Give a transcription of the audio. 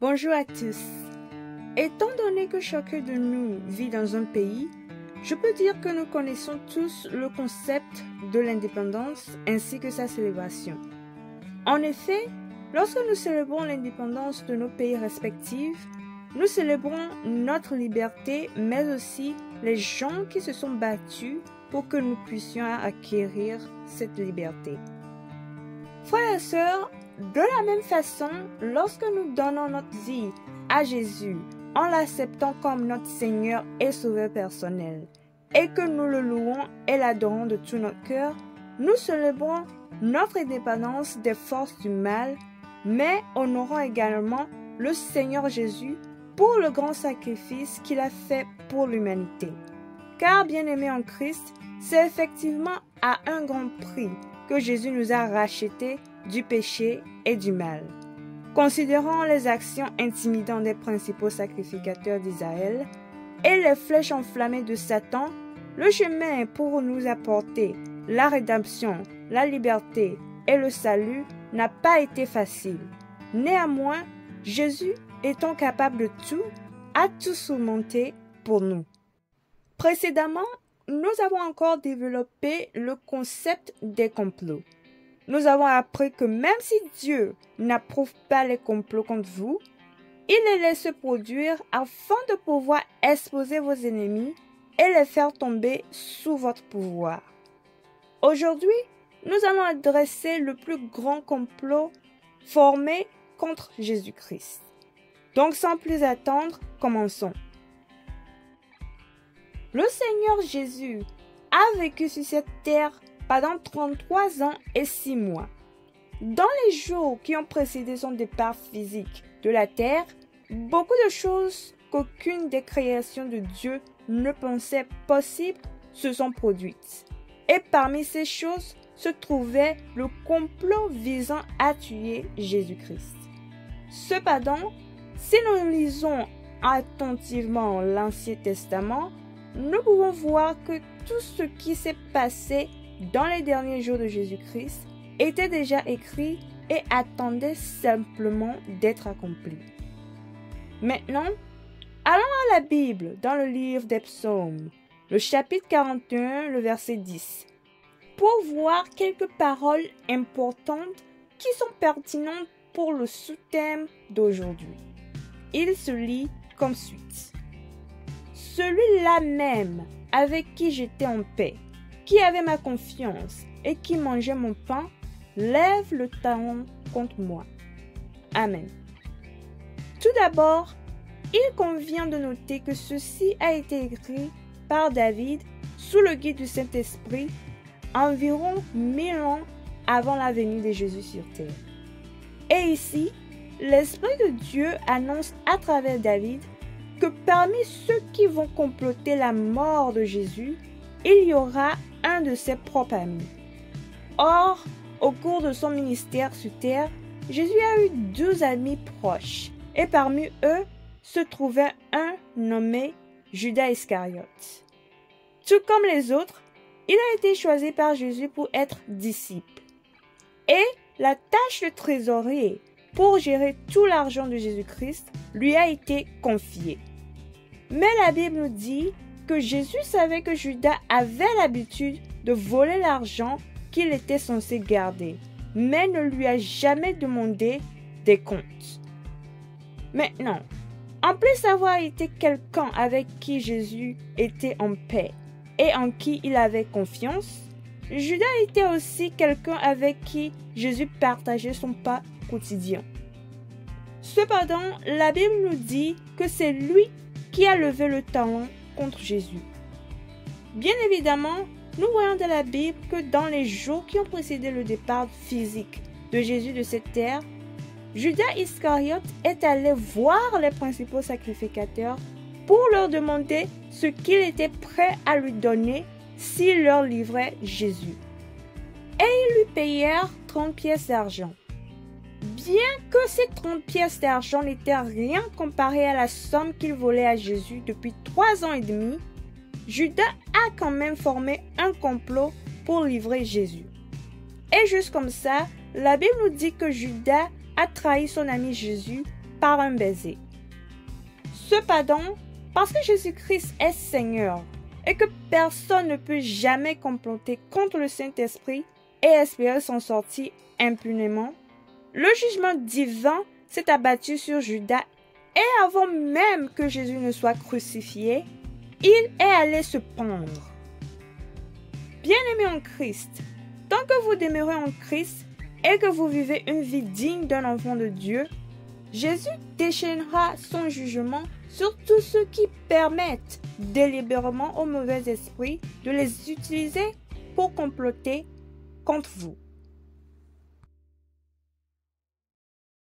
Bonjour à tous. Étant donné que chacun de nous vit dans un pays, je peux dire que nous connaissons tous le concept de l'indépendance ainsi que sa célébration. En effet, lorsque nous célébrons l'indépendance de nos pays respectifs, nous célébrons notre liberté, mais aussi les gens qui se sont battus pour que nous puissions acquérir cette liberté. Frères et sœurs, de la même façon, lorsque nous donnons notre vie à Jésus en l'acceptant comme notre Seigneur et Sauveur personnel et que nous le louons et l'adorons de tout notre cœur, nous célébrons notre indépendance des forces du mal, mais honorons également le Seigneur Jésus pour le grand sacrifice qu'il a fait pour l'humanité. Car, bien-aimés en Christ, c'est effectivement à un grand prix que Jésus nous a rachetés du péché et du mal. Considérant les actions intimidantes des principaux sacrificateurs d'Israël et les flèches enflammées de Satan, le chemin pour nous apporter la rédemption, la liberté et le salut n'a pas été facile. Néanmoins, Jésus étant capable de tout, a tout surmonté pour nous. Précédemment, nous avons encore développé le concept des complots. Nous avons appris que même si Dieu n'approuve pas les complots contre vous, il les laisse produire afin de pouvoir exposer vos ennemis et les faire tomber sous votre pouvoir. Aujourd'hui, nous allons adresser le plus grand complot formé contre Jésus-Christ. Donc sans plus attendre, commençons. Le Seigneur Jésus a vécu sur cette terre pendant 33 ans et 6 mois. Dans les jours qui ont précédé son départ physique de la terre, beaucoup de choses qu'aucune des créations de Dieu ne pensait possibles se sont produites. Et parmi ces choses se trouvait le complot visant à tuer Jésus-Christ. Cependant, si nous lisons attentivement l'Ancien Testament, nous pouvons voir que tout ce qui s'est passé dans les derniers jours de Jésus-Christ était déjà écrit et attendait simplement d'être accompli. Maintenant, allons à la Bible dans le livre des Psaumes, le chapitre 41, le verset 10, pour voir quelques paroles importantes qui sont pertinentes pour le sous-thème d'aujourd'hui. Il se lit comme suit. Celui-là même avec qui j'étais en paix, qui avait ma confiance et qui mangeait mon pain, lève le talon contre moi. Amen. Tout d'abord, il convient de noter que ceci a été écrit par David sous le guide du Saint-Esprit environ 1000 ans avant la venue de Jésus sur terre. Et ici, l'Esprit de Dieu annonce à travers David que parmi ceux qui vont comploter la mort de Jésus, il y aura un de ses propres amis. Or, au cours de son ministère sur terre, Jésus a eu 12 amis proches, et parmi eux se trouvait un nommé Judas Iscariote. Tout comme les autres, il a été choisi par Jésus pour être disciple. Et la tâche de trésorier pour gérer tout l'argent de Jésus-Christ lui a été confiée. Mais la Bible nous dit que Jésus savait que Judas avait l'habitude de voler l'argent qu'il était censé garder, mais ne lui a jamais demandé des comptes. Maintenant, en plus d'avoir été quelqu'un avec qui Jésus était en paix et en qui il avait confiance, Judas était aussi quelqu'un avec qui Jésus partageait son pain quotidien. Cependant, la Bible nous dit que c'est lui qui a levé le talon contre Jésus. Bien évidemment, nous voyons dans la Bible que dans les jours qui ont précédé le départ physique de Jésus de cette terre, Judas Iscariote est allé voir les principaux sacrificateurs pour leur demander ce qu'il était prêt à lui donner s'il leur livrait Jésus. Et ils lui payèrent 30 pièces d'argent. Bien que ces 30 pièces d'argent n'étaient rien comparé à la somme qu'il volait à Jésus depuis 3 ans et demi, Judas a quand même formé un complot pour livrer Jésus. Et juste comme ça, la Bible nous dit que Judas a trahi son ami Jésus par un baiser. Cependant, parce que Jésus-Christ est Seigneur et que personne ne peut jamais comploter contre le Saint-Esprit et espérer s'en sortir impunément, le jugement divin s'est abattu sur Judas et avant même que Jésus ne soit crucifié, il est allé se pendre. Bien-aimés en Christ, tant que vous demeurez en Christ et que vous vivez une vie digne d'un enfant de Dieu, Jésus déchaînera son jugement sur tous ceux qui permettent délibérément aux mauvais esprits de les utiliser pour comploter contre vous.